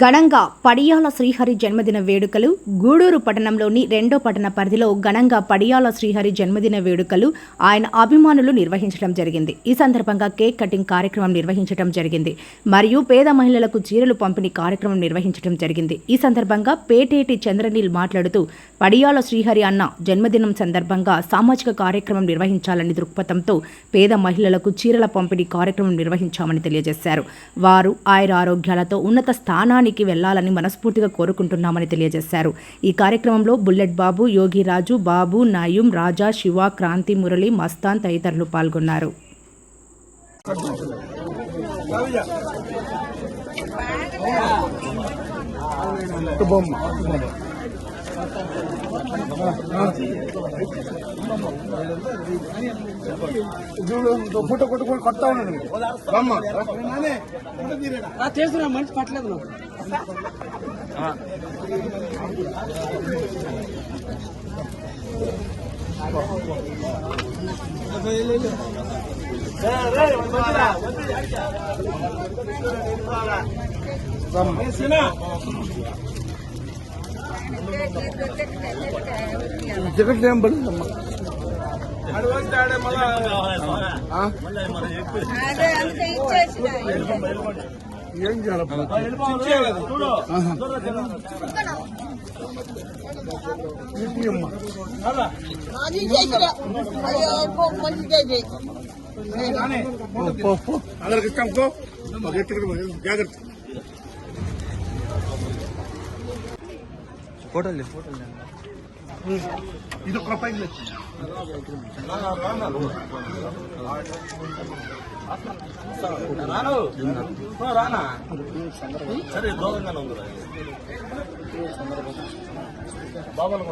ఘనంగా పడియాల శ్రీహరి జన్మదిన వేడుకలు. గూడూరు పట్టణంలోని 2వ పట్టణ పరిధిలో ఘనంగా పడియాల శ్రీహరి జన్మదిన వేడుకలు ఆయన అభిమానులు నిర్వహించడం జరిగింది. ఈ సందర్భంగా కేక్ కటింగ్ కార్యక్రమం నిర్వహించడం జరిగింది. మరియు పేద మహిళలకు చీరలు పంపిణీ కార్యక్రమం నిర్వహించడం జరిగింది. ఈ సందర్భంగా పేటేటి చంద్రనీల్ మాట్లాడుతూ పడియాల శ్రీహరి అన్న జన్మదినం సందర్భంగా సామాజిక కార్యక్రమం నిర్వహించాలని దృక్పథంతో పేద మహిళలకు చీరల పంపిణీ కార్యక్రమం నిర్వహించామని తెలియజేశారు. వారు ఆయురారోగ్యాలతో ఉన్నత స్థానానికి వెళ్లాలని మనస్ఫూర్తిగా కోరుకుంటున్నామని తెలియజేశారు. ఈ కార్యక్రమంలో బుల్లెట్ బాబు, యోగిరాజు, బాబు, నయూం, రాజా, శివ, క్రాంతి, మురళి, మస్తాన్ తదితరులు పాల్గొన్నారు. ఫోటో కొట్టుకొని కొడతా ఉన్నాడు చేస్తున్నా మంచి పట్టలేదు జగట్ ఏం పడిందమ్మా ఏం అందరికి ఇష్టం జాగ్రత్త ఫోటోలు ఇది ఒక పైన రానా సరే దూరంగానే ఉంది బాబాలు